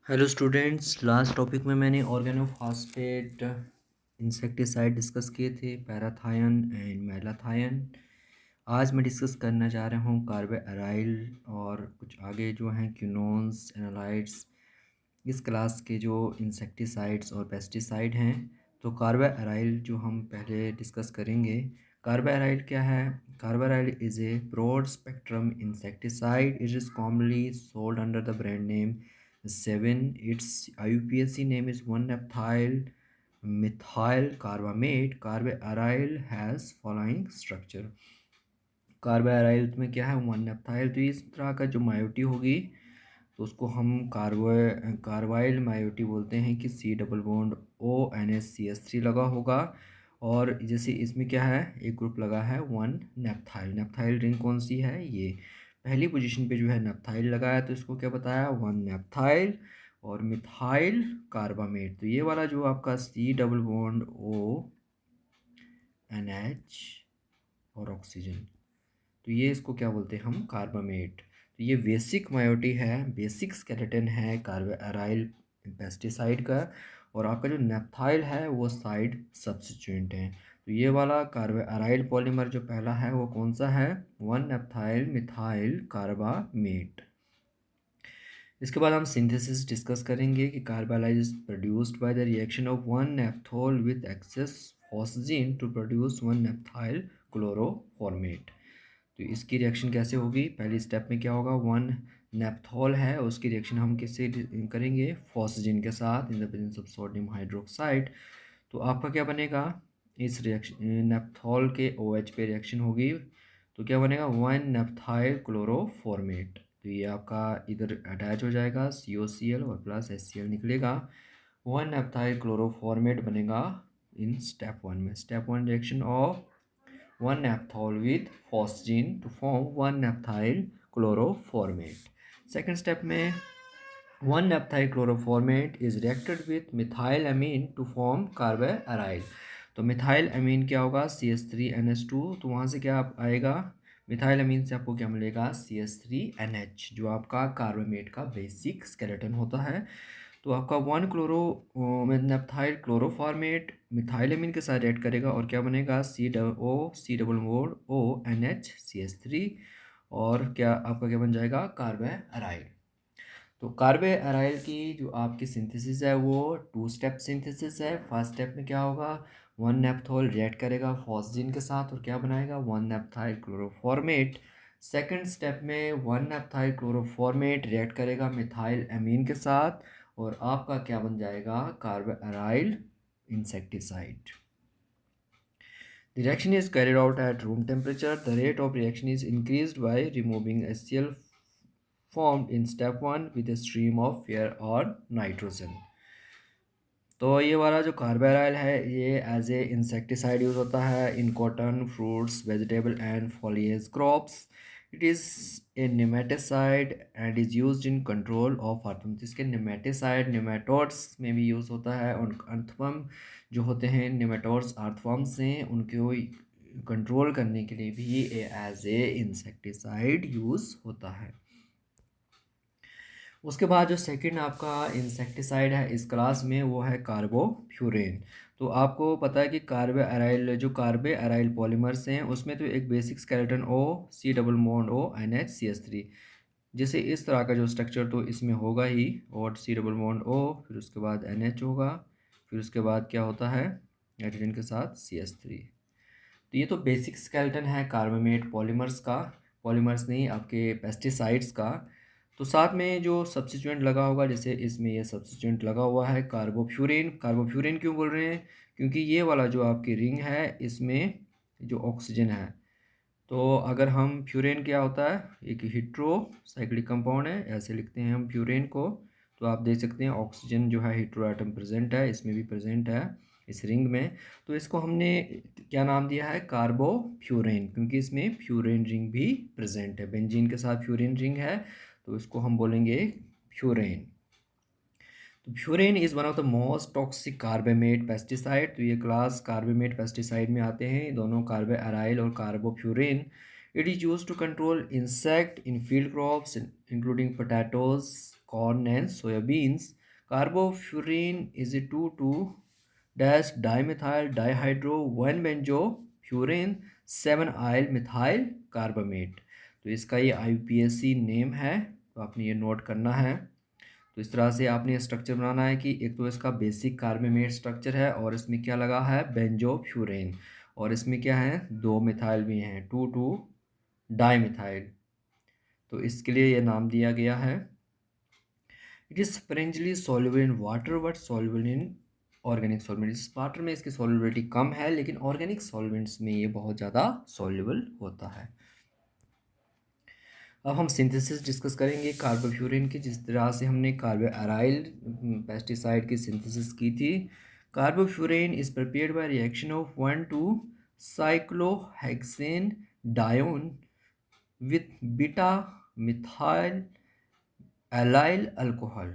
Hello students, last topic में मैंने organophosphate insecticide discuss किए थे, पैराथायन एंड मेलाथायन। आज मैं डिस्कस करना चाह रहा हूँ कार्बेअराइल और कुछ आगे जो हैं क्यूनोन्स, एनालाइड्स, इस क्लास के जो इंसेक्टिसाइड्स और पेस्टिसाइड हैं। तो कार्बेअराइल जो हम पहले डिस्कस करेंगे। कार्बेअराइल क्या है? Carbaryl is a broad spectrum insecticide. It is commonly sold under the brand name 7. Its IUPAC name is 1-naphthyl methyl carbamate. Carbaryl has following structure. कार्बाराइल में क्या है? 1-naphthyl. तो इस तरह का जो मायोटी होगी तो उसको हम कार्बाइल मायोटी बोलते हैं कि C डबल बॉन्ड ONH लगा होगा। और जैसे इसमें क्या है, एक ग्रुप लगा है 1-naphthyl. नेप्थाइल रिंग कौन सी है? ये पहली पोजीशन पे जो है नेप्थाइल लगा है, तो इसको क्या बताया? 1-naphthyl. और मिथाइल कार्बामेट, तो ये वाला जो आपका C डबल बॉन्ड ONH और ऑक्सीजन, तो ये इसको क्या बोलते हैं हम? कार्बामेट. तो ये बेसिक मायोटी है, बेसिक स्केलेटन है कार्बेअराइल पेस्टिसाइड का। और आपका जो नेप्थाइल है वो साइड सब्स्टिट्यूएंट है। तो ये वाला कार्बेअराइल पॉलीमर जो पहला है वो कौन सा है? 1-naphthyl methyl carbamate. इसके बाद हम सिंथेसिस डिस्कस करेंगे कि carbaryl is produced by the reaction of 1-naphthol with excess phosgene to produce 1-naphthyl chloroformate. तो इसकी रिएक्शन कैसे होगी? पहली स्टेप में क्या होगा? 1-naphthol है, उसकी रिएक्शन हम किससे करेंगे? फॉस्जीन के साथ इन the presence of sodium hydroxide. तो आपका क्या बनेगा? इस रिएक्शन नेप्थॉल के OH पे रिएक्शन होगी तो क्या बनेगा? 1-naphthyl chloroformate. तो ये आपका इधर अटैच हो जाएगा, COCl और प्लस HCl निकलेगा. 1-naphthyl क्लोरोफॉर्मेट बनेगा इन स्टेप 1 में. Step 1 reaction of 1-naphthol with phosgene to form 1-naphthyl chloroformate. Second step में 1-naphthyl chloroformate is reacted with methylamine to form carbyl. तो मिथाइल अमीन क्या होगा? CH3NH2. तो वहाँ से क्या आएगा? मिथाइल अमीन से आपको क्या मिलेगा? CH3NH, जो आपका कार्बामेट का बेसिक स्केलेटन होता है. तो आपका 1-नेप्थाइल क्लोरोफॉर्मेट मिथाइलमिन के साथ रिएक्ट करेगा और क्या बनेगा? C double bond ONH CH3. और क्या आपका क्या बन जाएगा? कार्बाइल. तो कार्बाइल की जो आपकी सिंथेसिस है वो 2-स्टेप सिंथेसिस है. फर्स्ट स्टेप में क्या होगा? 1-naphthol रिएक्ट करेगा फॉस्जीन के साथ और क्या बनाएगा? 1-naphthyl क्लोरोफॉर्मेट. सेकेंड स्टेप में 1-naphthyl क्लोरोफॉर्मेट रिएक्ट करेगा मिथाइल अमीन के साथ और आपका क्या बन जाएगा? Carbyl insecticide. The reaction is carried out at room temperature. The rate of reaction is increased by removing HCl formed in step 1 with a stream of air or nitrogen. तो ये वाला जो कार्बाइल है ये एज ए इंसेक्टिसाइड यूज़ होता है in cotton, fruits, vegetable and foliage crops. It is a nematicide and is used in control of earthworm. इसके nematicide nematodes में भी यूज़ होता है और अर्थवर्म जो होते हैं नेमेटोड्स अर्थवर्म्स हैं उनको कंट्रोल करने के लिए भी एज ए इंसेक्टिसाइड यूज़ होता है. उसके बाद जो सेकंड आपका इंसेक्टिसाइड है इस क्लास में वो है कार्बोफ्यूरेन. तो आपको पता है कि कार्बेअराइल पॉलीमर्स हैं उसमें तो एक basic skeleton C double bond ONH CH3. जैसे इस तरह का जो स्ट्रक्चर तो इसमें होगा ही, और C डबल बॉन्ड O, फिर उसके बाद NH होगा, फिर उसके बाद क्या होता है? नाइट्रोजन के साथ CH3. तो ये तो बेसिक स्केलेटन है कार्बामेट पॉलीमर्स का, पॉलीमर्स नहीं आपके पेस्टिसाइड्स का. तो साथ में जो सब्स्टिट्यूएंट लगा होगा, जैसे इसमें ये सब्स्टिट्यूएंट लगा हुआ है कार्बोफ्यूरिन. कार्बोफ्यूरिन क्यों बोल रहे हैं? क्योंकि ये वाला जो आपकी रिंग है इसमें जो ऑक्सीजन है, तो अगर हम फ्यूरेन क्या होता है? एक हीट्रो साइक्लिक कंपाउंड है, ऐसे लिखते हैं हम फ्यूरेन को. तो आप देख सकते हैं ऑक्सीजन जो है हीट्रो एटम प्रेजेंट है, इसमें भी प्रेजेंट है इस रिंग में. तो इसको हमने क्या नाम दिया है? कार्बोफ्यूरेन, क्योंकि इसमें फ्यूरेन रिंग भी प्रेजेंट है. बेंजीन के साथ फ्यूरेन रिंग है तो इसको हम बोलेंगे फ्यूरेन. तो furan is one of the most toxic carbamate pesticide. तो ये क्लास कार्बामेट पेस्टिसाइड में आते हैं दोनों, कार्बाइल और carbofuran. It is use to control insect in field crops including potatoes, corn and soybeans. Carbofuran is a 2 dash dimethyl dihydro 1 benzofuran 7 yl methyl carbamate. तो इसका ये IUPAC नेम है, तो आपने ये नोट करना है। तो इस तरह से आपने स्ट्रक्चर बनाना है कि एक तो इसका बेसिक कार्बामेट स्ट्रक्चर है और इसमें क्या लगा है बेंजोफ्यूरिन, और इसमें क्या है 2 मिथाइल भी हैं 2 डाइमिथाइल। तो इसके लिए ये नाम दिया गया है। It is sparingly soluble in water but soluble in organic solvents. Water में इसकी सॉल्युबिलिटी कम है, लेकिन ऑर्गेनिक सॉल्वेंट्स में ये बहुत ज़्यादा सॉल्युबल होता है। अब हम सिंथेसिस डिस्कस करेंगे कार्बोफ्यूरिन की, जिस तरह से हमने कार्बोएराइल पेस्टिसाइड की सिंथेसिस की थी। Carbofuran is prepared by reaction of 1,2 cyclohexane dione with beta methyl allyl alcohol,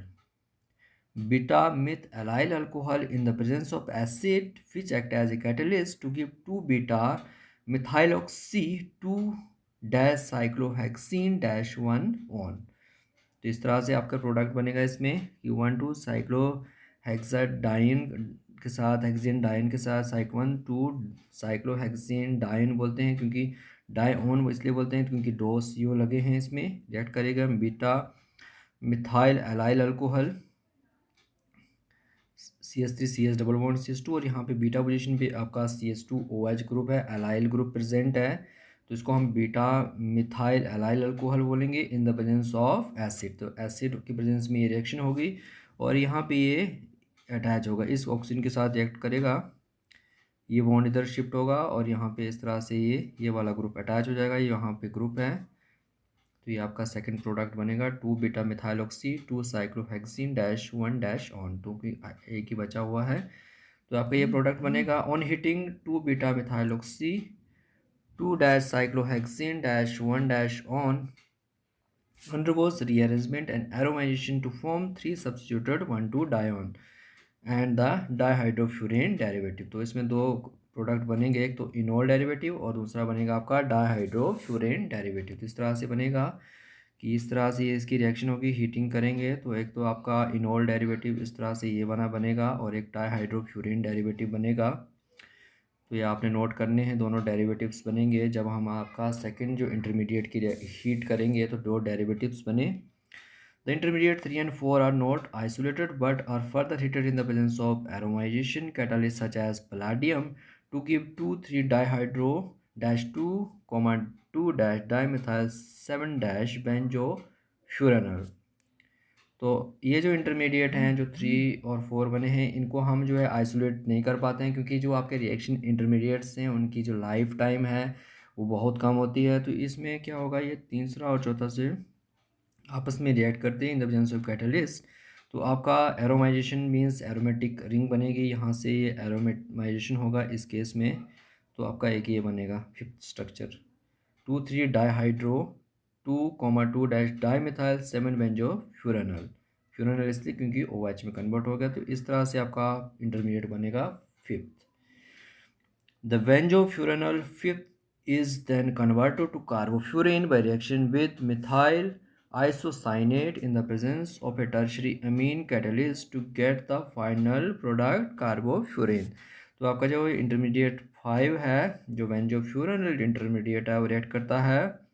beta methyl alcohol in the presence of acid which act as a catalyst to give 2 beta methyloxy 2 dash cyclohexene dash 1 on। तो इस तरह से आपका product बनेगा इसमें कि 1,2 cyclohexadiene के साथ हेक्सेन डाइन के साथ 1,2 साइक्लोहेक्सेन डाइन बोलते हैं, क्योंकि डाइओन वो इसलिए बोलते हैं क्योंकि 2 CO लगे हैं इसमें। रिएक्ट करेगा beta methyl allyl alcohol CH3 CH double bond CH2, और यहाँ पे बीटा पोजीशन पे आपका CH2OH ग्रुप है, एलाइल ग्रुप प्रेजेंट है, तो इसको हम बीटा मिथाइल एलाइल अल्कोहल बोलेंगे इन द प्रेजेंस ऑफ एसिड। तो एसिड की प्रेजेंस में ये रिएक्शन होगी और यहाँ पे ये अटैच होगा, इस ऑक्सीजन के साथ रिएक्ट करेगा, ये बॉन्ड इधर शिफ्ट होगा और यहाँ पे इस तरह से ये वाला ग्रुप अटैच हो जाएगा, यहाँ पे ग्रुप है। तो ये आपका सेकंड प्रोडक्ट बनेगा 2 beta methyloxy 2 cyclohexene dash 1 dash one, तो एक ही बचा हुआ है। तो आपका ये प्रोडक्ट बनेगा on heating 2 beta methyloxy 2 dash cyclohexene dash 1 dash one undergoes rearrangement and aromatization to form 3 substituted 1,2 dione and the dihydrofuran derivative। तो इसमें दो प्रोडक्ट बनेंगे, एक तो इनोल डेरिवेटिव और दूसरा बनेगा आपका डाइहाइड्रोफ्यूरेन डेरिवेटिव। तो इस तरह से बनेगा कि इस तरह से इसकी रिएक्शन होगी, हीटिंग करेंगे तो एक तो आपका इनोल डेरिवेटिव इस तरह से ये बनेगा और एक डाइहाइड्रोफ्यूरेन डेरिवेटिव बनेगा। तो ये आपने नोट करने हैं, दोनों डेरिवेटिव्स बनेंगे। जब हम आपका सेकंड जो इंटरमीडिएट की हीट करेंगे तो दो डेरिवेटिव्स बने। The intermediate 3 and 4 are not isolated but are further heated in the presence of aromatization catalysts such as palladium to give 2,3-2,2-dimethyl 7-benzofuranol। तो ये जो इंटरमीडिएट हैं जो 3 और 4 बने हैं, इनको हम जो है आइसोलेट नहीं कर पाते हैं, क्योंकि जो आपके रिएक्शन इंटरमीडिएट्स हैं उनकी जो लाइफ टाइम है वो बहुत कम होती है। तो इसमें क्या होगा, ये तीसरा और चौथा से आपस में रिएक्ट करते हैं इन द प्रेजेंस ऑफ कैटलिस्ट। तो आपका एरोमाइजेशन मींस एरोमेटिक रिंग बनेगी, यहाँ से ये एरोमेटाइजेशन होगा इस केस में। तो आपका एक ये बनेगा फिफ्थ स्ट्रक्चर 2,3 डाइहाइड्रो 2,2 डैश डाइमिथाइल 7 बेंजोफ्यूरानॉल। फ्यूरानॉल इसलिए क्योंकि OH में कन्वर्ट हो गया। तो इस तरह से आपका इंटरमीडिएट बनेगा fifth. The benzofuranol fifth is then converted to carbofuran by reaction with methyl isocyanate in the presence of a tertiary amine catalyst to get the final product carbofuran। तो आपका जो इंटरमीडिएट 5 है, जो बेंजोफ्यूरानल इंटरमीडिएट है, वो react करता है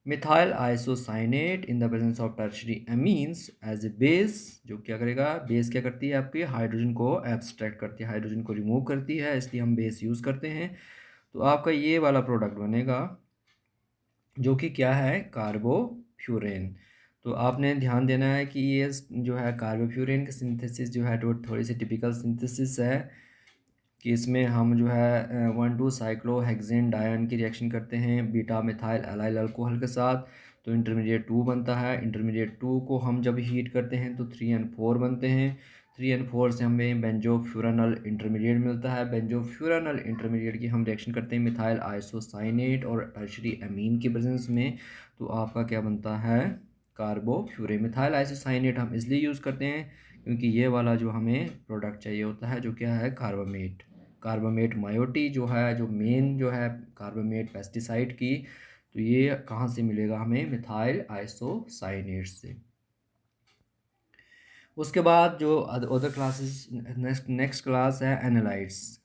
methyl isocyanate in the presence of tertiary amines as a base. जो क्या करेगा, बेस क्या करती है आपकी हाइड्रोजन को एब्स्ट्रैक्ट करती है, हाइड्रोजन को रिमूव करती है, इसलिए हम बेस यूज़ करते हैं। तो आपका ये वाला प्रोडक्ट बनेगा जो कि क्या है कार्बोफ्यूरेन। तो आपने ध्यान देना है कि ये जो है कार्बोफ्यूरेन की सिंथेसिस जो है तो थोड़ी सी टिपिकल सिंथेसिस है कि इसमें हम जो है 1,2 साइक्लोहेक्सेन डायन की रिएक्शन करते हैं बीटा मिथाइल एलाइल अल्कोहल के साथ, तो इंटरमीडिएट 2 बनता है। इंटरमीडिएट 2 को हम जब हीट करते हैं तो 3 and 4 बनते हैं। 3 and 4 से हमें बेंजोफ्यूरानल इंटरमीडिएट मिलता है। बेंजोफ्यूरानल इंटरमीडिएट की हम रिएक्शन करते हैं मिथाइल आइसोसाइनेट और टर्शरी अमीन की प्रेजेंस में, तो आपका क्या बनता है कार्बोफ्यूरेन। मिथाइल आइसोसाइनेट हम इसलिए यूज़ करते हैं क्योंकि ये वाला जो हमें प्रोडक्ट चाहिए होता है जो क्या है कार्बामेट। कार्बामेट मायोटी जो है, जो मेन जो है कार्बामेट पेस्टिसाइड की, तो ये कहाँ से मिलेगा हमें मिथाइल आइसोसाइनेट से। उसके बाद जो अदर क्लासेस, नेक्स्ट क्लास है एनालाइट्स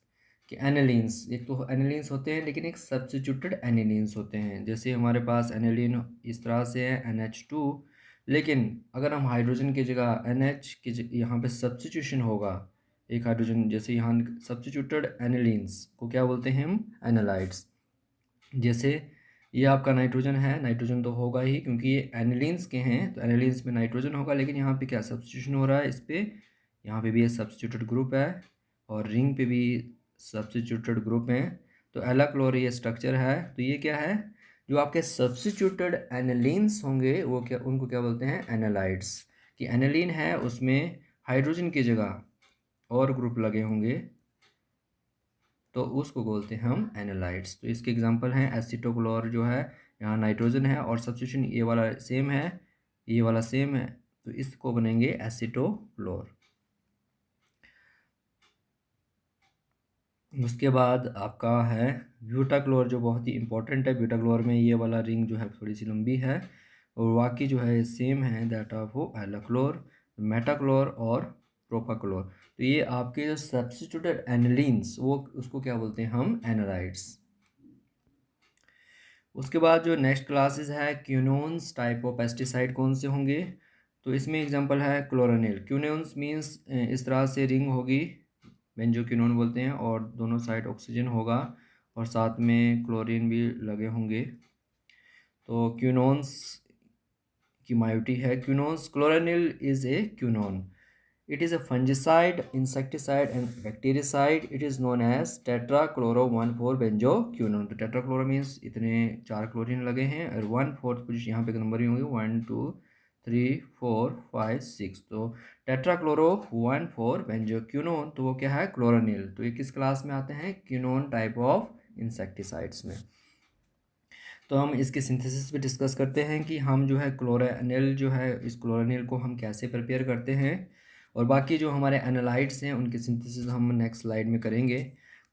कि एनालिन्स। एक तो एनालिन्स होते हैं लेकिन एक सब्स्टिट्यूटेड एनालिन्स होते हैं। जैसे हमारे पास एनालिन इस तरह से है NH2, लेकिन अगर हम हाइड्रोजन की जगह NH की यहाँ पे सब्स्टिट्यूशन होगा एक हाइड्रोजन, जैसे यहाँ सब्स्टिट्यूटेड एनालिन्स को क्या बोलते हैं हम? एनालाइट्स। जैसे ये आपका नाइट्रोजन है, नाइट्रोजन तो होगा ही क्योंकि ये एनिलीन्स के हैं, तो एनिलीन्स में नाइट्रोजन होगा, लेकिन यहाँ पे क्या सब्स्टिट्यूशन हो रहा है इस पे, यहाँ पे भी ये सब्स्टिट्यूटेड ग्रुप है और रिंग पे भी सब्स्टिट्यूटेड ग्रुप हैं। तो एलाक्लोर ये स्ट्रक्चर है। तो ये क्या है? जो आपके सब्स्टिट्यूटेड एनिलीन्स होंगे वो क्या, उनको क्या बोलते हैं? एनालाइड्स। कि एनिलीन है उसमें हाइड्रोजन की जगह और ग्रुप लगे होंगे तो उसको बोलते हैं हम एनालाइट्स। तो इसके एग्जांपल हैं एसिटोक्लोर जो है, यहाँ नाइट्रोजन है और सब्स्टिट्यूशन ये वाला सेम है, ये वाला सेम है, तो इसको बनेंगे एसिटोक्लोर। उसके बाद आपका है ब्यूटाक्लोर जो बहुत ही इंपॉर्टेंट है। ब्यूटाक्लोर में ये वाला रिंग जो है थोड़ी सी लंबी है और बाकी जो है सेम है, दैट ऑफ वो एलाक्लोर, मेटाक्लोर और प्रोपाक्लोर। तो ये आपके जो सब्स्टिट्यूटेड एनालिन्स वो उसको क्या बोलते हैं हम? एनालाइड्स। उसके बाद जो नेक्स्ट क्लासेस है क्यूनोन्स टाइप ऑफ पेस्टिसाइड कौन से होंगे? तो इसमें एग्जांपल है क्लोरोनिल। क्यूनोन्स मींस इस तरह से रिंग होगी, बेंजोक्विनोन बोलते हैं, और दोनों साइड ऑक्सीजन होगा और साथ में क्लोरीन भी लगे होंगे। तो क्यूनोन्स की मायोटी है। Quinones, chloranil is a quinone. It is a fungicide, insecticide and bactericide. It is known as tetrachloro-1,4-benzoquinone. तो टेट्राक्लोरो मीन्स इतने 4 क्लोरीन लगे हैं और 1/4 पोजीशन यहाँ पे नंबर ही होंगे 1 2 3 4 5 6। तो टेट्राक्लोरो 1,4-benzoquinone, तो वो क्या है? क्लोरोनिल। तो ये किस क्लास में आते हैं? क्यूनोन टाइप ऑफ इंसेक्टिसाइड्स में। तो हम इसके सिंथेसिस पे डिस्कस करते हैं कि हम जो है क्लोरोनिल जो है, इस क्लोरोनिल को हम कैसे प्रिपेयर करते हैं, और बाकी जो हमारे एनालाइट्स हैं उनके सिंथेसिस हम नेक्स्ट स्लाइड में करेंगे।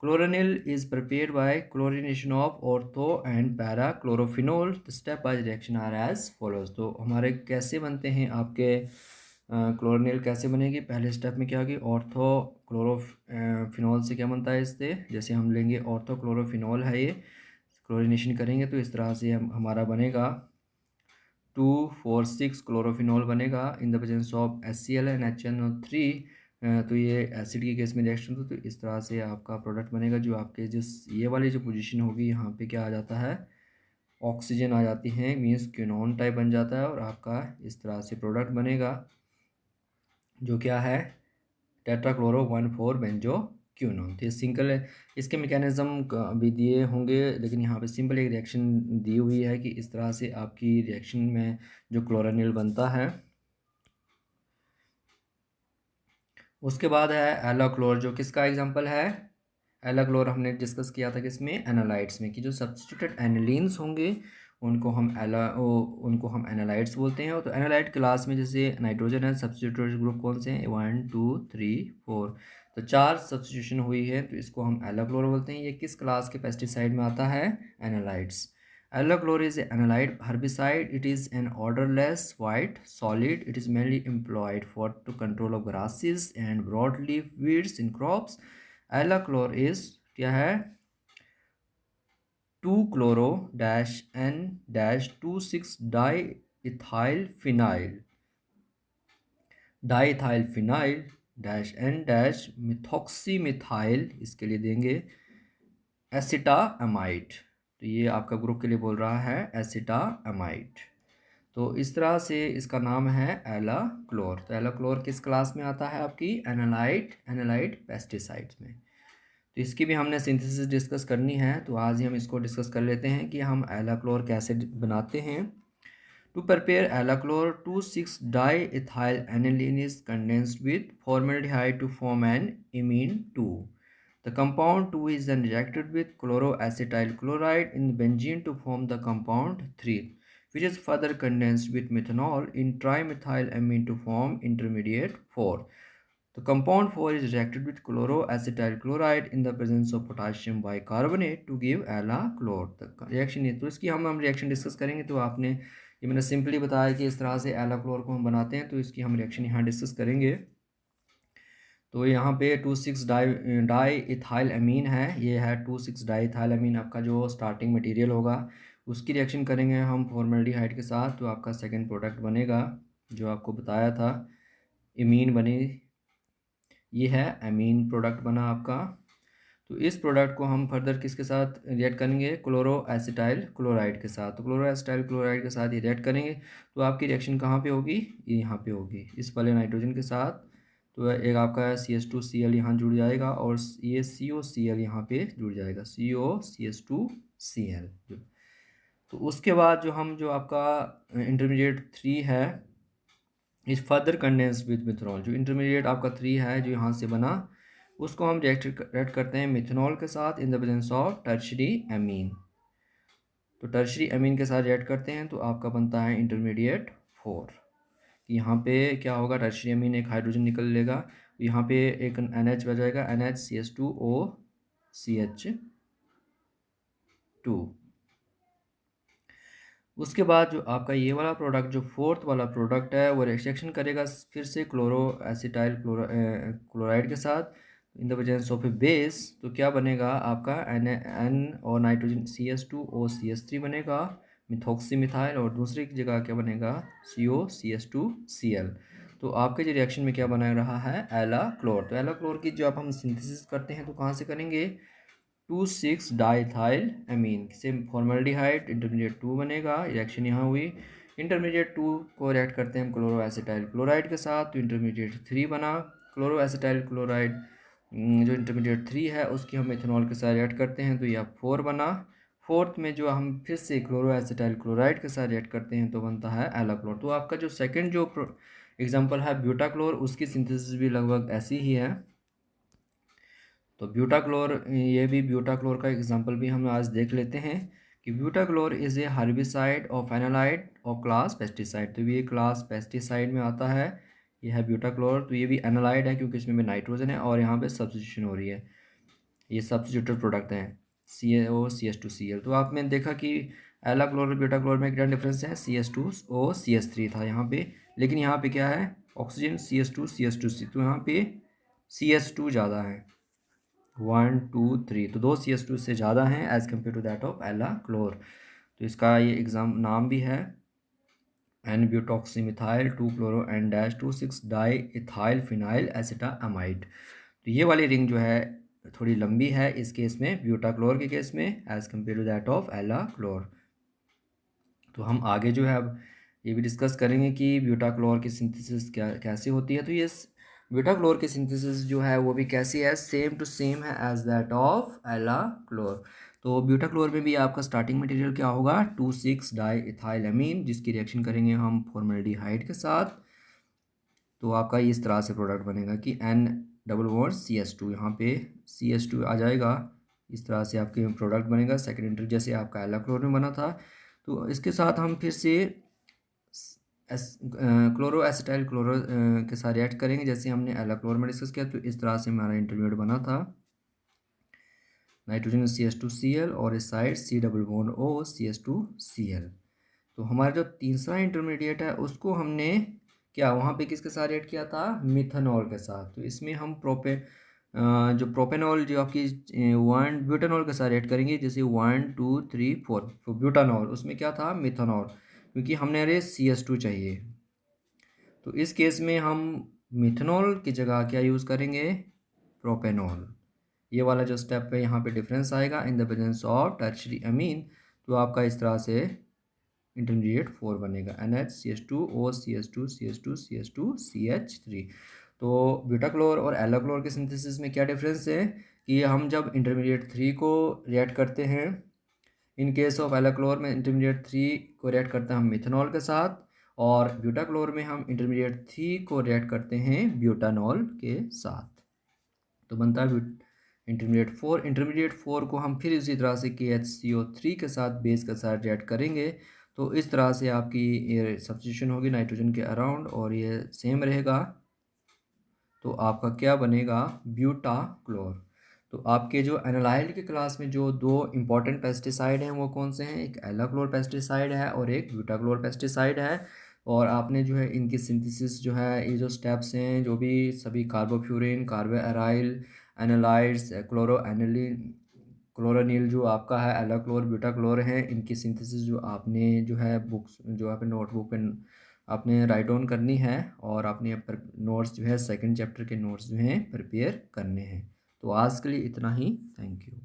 Chloranil is prepared by chlorination of ortho and para chlorophenol. The step by reaction are as follows. तो हमारे कैसे बनते हैं आपके क्लोरोनिल कैसे बनेगी? पहले स्टेप में क्या होगी? ऑर्थो क्लोरोफिनोल से क्या बनता है इससे? जैसे हम लेंगे ऑर्थो क्लोरोफिनोल है ये, क्लोरीनेशन करेंगे तो इस तरह से हमारा बनेगा 2,4,6 क्लोरोफिनोल बनेगा इन the presence of HCl and HNO3। तो ये एसिड के केस में रिएक्शन तो इस तरह से आपका प्रोडक्ट बनेगा। जो आपके जिस ये वाली जो पोजीशन होगी यहाँ पे क्या आ जाता है? ऑक्सीजन आ जाती है, मीन्स क्यूनोन टाइप बन जाता है और आपका इस तरह से प्रोडक्ट बनेगा जो क्या है? टेट्राक्लोरो 1,4-benzoquinone। तो ये सिंगल है, इसके मैकेनिज्म भी दिए होंगे, लेकिन यहाँ पे सिंपल एक रिएक्शन दी हुई है कि इस तरह से आपकी रिएक्शन में जो क्लोरोनिल बनता है। उसके बाद है एलाक्लोर, जो किसका एग्जांपल है? एलाक्लोर हमने डिस्कस किया था किसमें? एनालाइट्स में, कि जो सब्स्टिट्यूटेड एनालिन्स होंगे उनको हम एनालाइट्स बोलते हैं। तो एनालाइट क्लास में जैसे नाइट्रोजन है, सब्स्टिट्यूटेड ग्रुप कौन से हैं? 1 2 3 4। तो 4 सब्स्टिट्यूशन हुई है तो इसको हम एलाक्लोर बोलते हैं। ये किस क्लास के पेस्टिसाइड में आता है? एनालाइट्स। Allachlor is an analyte herbicide. It is an odorless white solid. It is mainly employed for to control of grasses and broadleaf weeds in crops. Allachlor is क्या है? 2-chloro-N-26-diethyl phenyl N-methoxymethyl, इसके लिए देंगे acetamide. तो ये आपका group के लिए बोल रहा है एसिटामाइड। तो इस तरह से इसका नाम है एलाक्लोर। तो एलाक्लोर किस क्लास में आता है? आपकी एनालाइट पेस्टिसाइड्स में। तो इसकी भी हमने सिंथेसिस डिस्कस करनी है, तो आज ही हम इसको डिस्कस कर लेते हैं कि हम एलाक्लोर कैसे बनाते हैं। To prepare alachlor, 2,6-diethyl aniline is condensed with formaldehyde to form an imine 2. The compound 2 is then reacted with chloroacetyl chloride in benzene to form the compound 3, which is further condensed with methanol in trimethylamine to form intermediate 4. The compound 4 is reacted with chloroacetyl chloride in the presence of potassium bicarbonate to give Allachlor। the reaction है, तो इसकी हम reaction discuss करेंगे। तो आपने ये मैंने simply बताया कि इस तरह से एला क्लोर को हम बनाते हैं, तो इसकी हम रिएक्शन यहाँ डिस्कस करेंगे। तो यहाँ पे 2,6 डाई इथाइल अमीन है, ये है 2,6 डाई इथाइल अमीन आपका जो स्टार्टिंग मटेरियल होगा, उसकी रिएक्शन करेंगे हम फॉर्मेल्डिहाइड के साथ, तो आपका सेकंड प्रोडक्ट बनेगा जो आपको बताया था इमीन बनी, ये है अमीन प्रोडक्ट बना आपका। तो इस प्रोडक्ट को हम फर्दर किसके साथ रिएक्ट करेंगे, क्लोरो एसिटाइल क्लोराइड के साथ। तो क्लोरो एसिटाइल क्लोराइड के साथ ये रिएक्ट करेंगे, तो आपकी रिएक्शन कहाँ पे होगी, ये यहाँ पे होगी इस वाले नाइट्रोजन के साथ। तो एक आपका CH2Cl यहाँ जुड़ जाएगा और ये COCl यहाँ पे जुड़ जाएगा, COCH2Cl। तो उसके बाद जो आपका इंटरमीडिएट 3 है, is further condense with methanol. जो इंटरमीडिएट आपका 3 है जो यहाँ से बना, उसको हम रिएक्ट करते हैं मिथनॉल के साथ इन the presence of tertiary amine. तो टर्शरी एमीन के साथ रिएक्ट करते हैं तो आपका बनता है इंटरमीडिएट 4। यहाँ पे क्या होगा, टर्शरी एमीन एक हाइड्रोजन निकल लेगा, यहाँ पे एक NH बच जाएगा, NHCH2OCH2। उसके बाद जो आपका ये वाला प्रोडक्ट जो फोर्थ वाला प्रोडक्ट है वो रिएक्शन करेगा फिर से क्लोरो एसिटाइल क्लोराइड के साथ इन the presence of A base. तो क्या बनेगा आपका N और नाइट्रोजन CH2OCH3 बनेगा, मिथॉक्सी मिथाइल, और दूसरी जगह क्या बनेगा COCH2Cl। तो आपके जो रिएक्शन में क्या बना रहा है, एला क्लोर। तो एला क्लोर की जो आप हम सिंथेसिस करते हैं तो कहाँ से करेंगे, 2,6 डाइथाइल अमीन से फॉर्मल्डिहाइड इंटरमीडिएट 2 बनेगा, रिएक्शन यहाँ हुई। इंटरमीडिएट 2 को रिएक्ट करते हैं हम क्लोरो एसिटाइल क्लोराइड के साथ, तो इंटरमीडिएट 3 बना। क्लोरो एसिटाइल क्लोराइड जो इंटरमीडिएट 3 है उसकी हम इथेनॉल के साथ रिएक्ट करते हैं, तो यह 4 बना। फोर्थ में जो हम फिर से क्लोरो एसिटाइल क्लोराइड के साथ रिएक्ट करते हैं तो बनता है एला क्लोर। तो आपका जो सेकेंड जो एग्जाम्पल है ब्यूटा क्लोर, उसकी सिंथेसिस भी लगभग ऐसी ही है। तो ब्यूटाक्लोर, ये भी ब्यूटाक्लोर का एग्जांपल भी हम आज देख लेते हैं कि ब्यूटाक्लोर इज़ ए हर्बिसाइड और फेनोलाइड और क्लास पेस्टिसाइड। तो ये क्लास पेस्टिसाइड में आता है, ये है ब्यूटाक्लोर। तो ये भी एनालाइड है क्योंकि इसमें भी नाइट्रोजन है और यहाँ पे सब्स्टिट्यूशन हो रही है, ये सब्स्टिट्यूटेड प्रोडक्ट हैं CaOCH2Cl। तो आपने देखा कि एला क्लोर और ब्यूटाक्लोर में क्या डिफरेंस है, CH2OCH3 था यहाँ पे, लेकिन यहाँ पे क्या है ऑक्सीजन CH2CH2C, तो यहाँ पे CH2 ज़्यादा है, 1 2 3, तो 2 CH2 से ज़्यादा हैं as compare to that of alachlor. तो इसका ये एग्जाम नाम भी है N butoxymethyl 2 chloro N dash 2,6 diethyl phenyl acetamide. तो ये वाली रिंग जो है थोड़ी लंबी है इस केस में, ब्यूटाक्लोर के केस में, as compare to that of alachlor. तो हम आगे जो है अब ये भी डिस्कस करेंगे कि ब्यूटाक्लोर की सिंथेसिस कैसे होती है। तो ये ब्यूटाक्लोर की सिंथेसिस जो है वो भी कैसी है, सेम टू सेम है as that of alachlor. तो ब्यूटाक्लोर में भी आपका स्टार्टिंग मटेरियल क्या होगा, 2,6 डाई इथाइल अमीन, जिसकी रिएक्शन करेंगे हम फॉर्मल्डिहाइड के साथ। तो आपका इस तरह से प्रोडक्ट बनेगा कि N+CH2, यहाँ पे CH2 आ जाएगा, इस तरह से आपके प्रोडक्ट बनेगा सेकेंड इंटर, जैसे आपका एला क्लोर में बना था। तो इसके साथ हम फिर से क्लोरो एसिटाइल क्लोरो के साथ रिएक्ट करेंगे जैसे हमने एला क्लोर में डिस्कस किया। तो इस तरह से हमारा इंटरमीडिएट बना था, नाइट्रोजन CH2Cl और इस साइड C+O CH2Cl। तो हमारा जो तीसरा इंटरमीडिएट है उसको हमने क्या वहाँ पे किसके साथ रिएक्ट किया था, मिथनॉल के साथ। तो इसमें हम जो प्रोपेनॉल जो आपकी 1 ब्यूटानॉल के साथ रिएक्ट करेंगे, जैसे 1 2 3 4। तो ब्यूटानॉल उसमें क्या था, मिथनॉल, क्योंकि हमने अरे CH2 चाहिए। तो इस केस में हम मिथनॉल की जगह क्या यूज़ करेंगे, प्रोपेनॉल। ये वाला जो स्टेप है यहाँ पे डिफरेंस आएगा इन द प्रेजेंस ऑफ टर्शरी अमीन। तो आपका इस तरह से इंटरमीडिएट 4 बनेगा, NHCH2OCH2CH2CH2CH3। तो ब्यूटाक्लोर और एला क्लोर के सिंथेसिस में क्या डिफरेंस है कि हम जब इंटरमीडिएट 3 को रिएक्ट करते हैं, इन केस ऑफ एला क्लोर में इंटरमीडिएट 3 को रिएक्ट करते हैं हम मिथनॉल के साथ, और ब्यूटाक्लोर में हम इंटरमीडिएट 3 को रिएक्ट करते हैं ब्यूटानॉल के साथ। तो बनता है इंटरमीडिएट 4 को हम फिर इसी तरह से KHCO3 के साथ बेस के साथ रिएक्ट करेंगे। तो इस तरह से आपकी ये सब्स्टिट्यूशन होगी नाइट्रोजन के अराउंड और ये सेम रहेगा। तो आपका क्या बनेगा, ब्यूटाक्लोर। तो आपके जो एनालाइड की क्लास में जो दो इम्पॉर्टेंट पेस्टिसाइड हैं वो कौन से हैं, एक एलाक्लोर पेस्टिसाइड है और एक ब्यूटाक्लोर पेस्टिसाइड है। और आपने जो है इनकी सिंथेसिस जो है, ये जो स्टेप्स हैं जो भी सभी कार्बोफ्यूरिन, कार्बो एराइल, एनालाइड्स, क्लोरो एनिलीन, क्लोरोनिल जो आपका है, एलाक्लोर, ब्यूटाक्लोर हैं, इनकी सिंथेसिस जो आपने जो है बुक्स जो आपने नोटबुक पे आपने राइट डाउन करनी है। और आपने पर नोट्स जो है सेकंड चैप्टर के नोट्स जो हैं प्रिपेयर करने हैं। तो आज के लिए इतना ही। Thank you.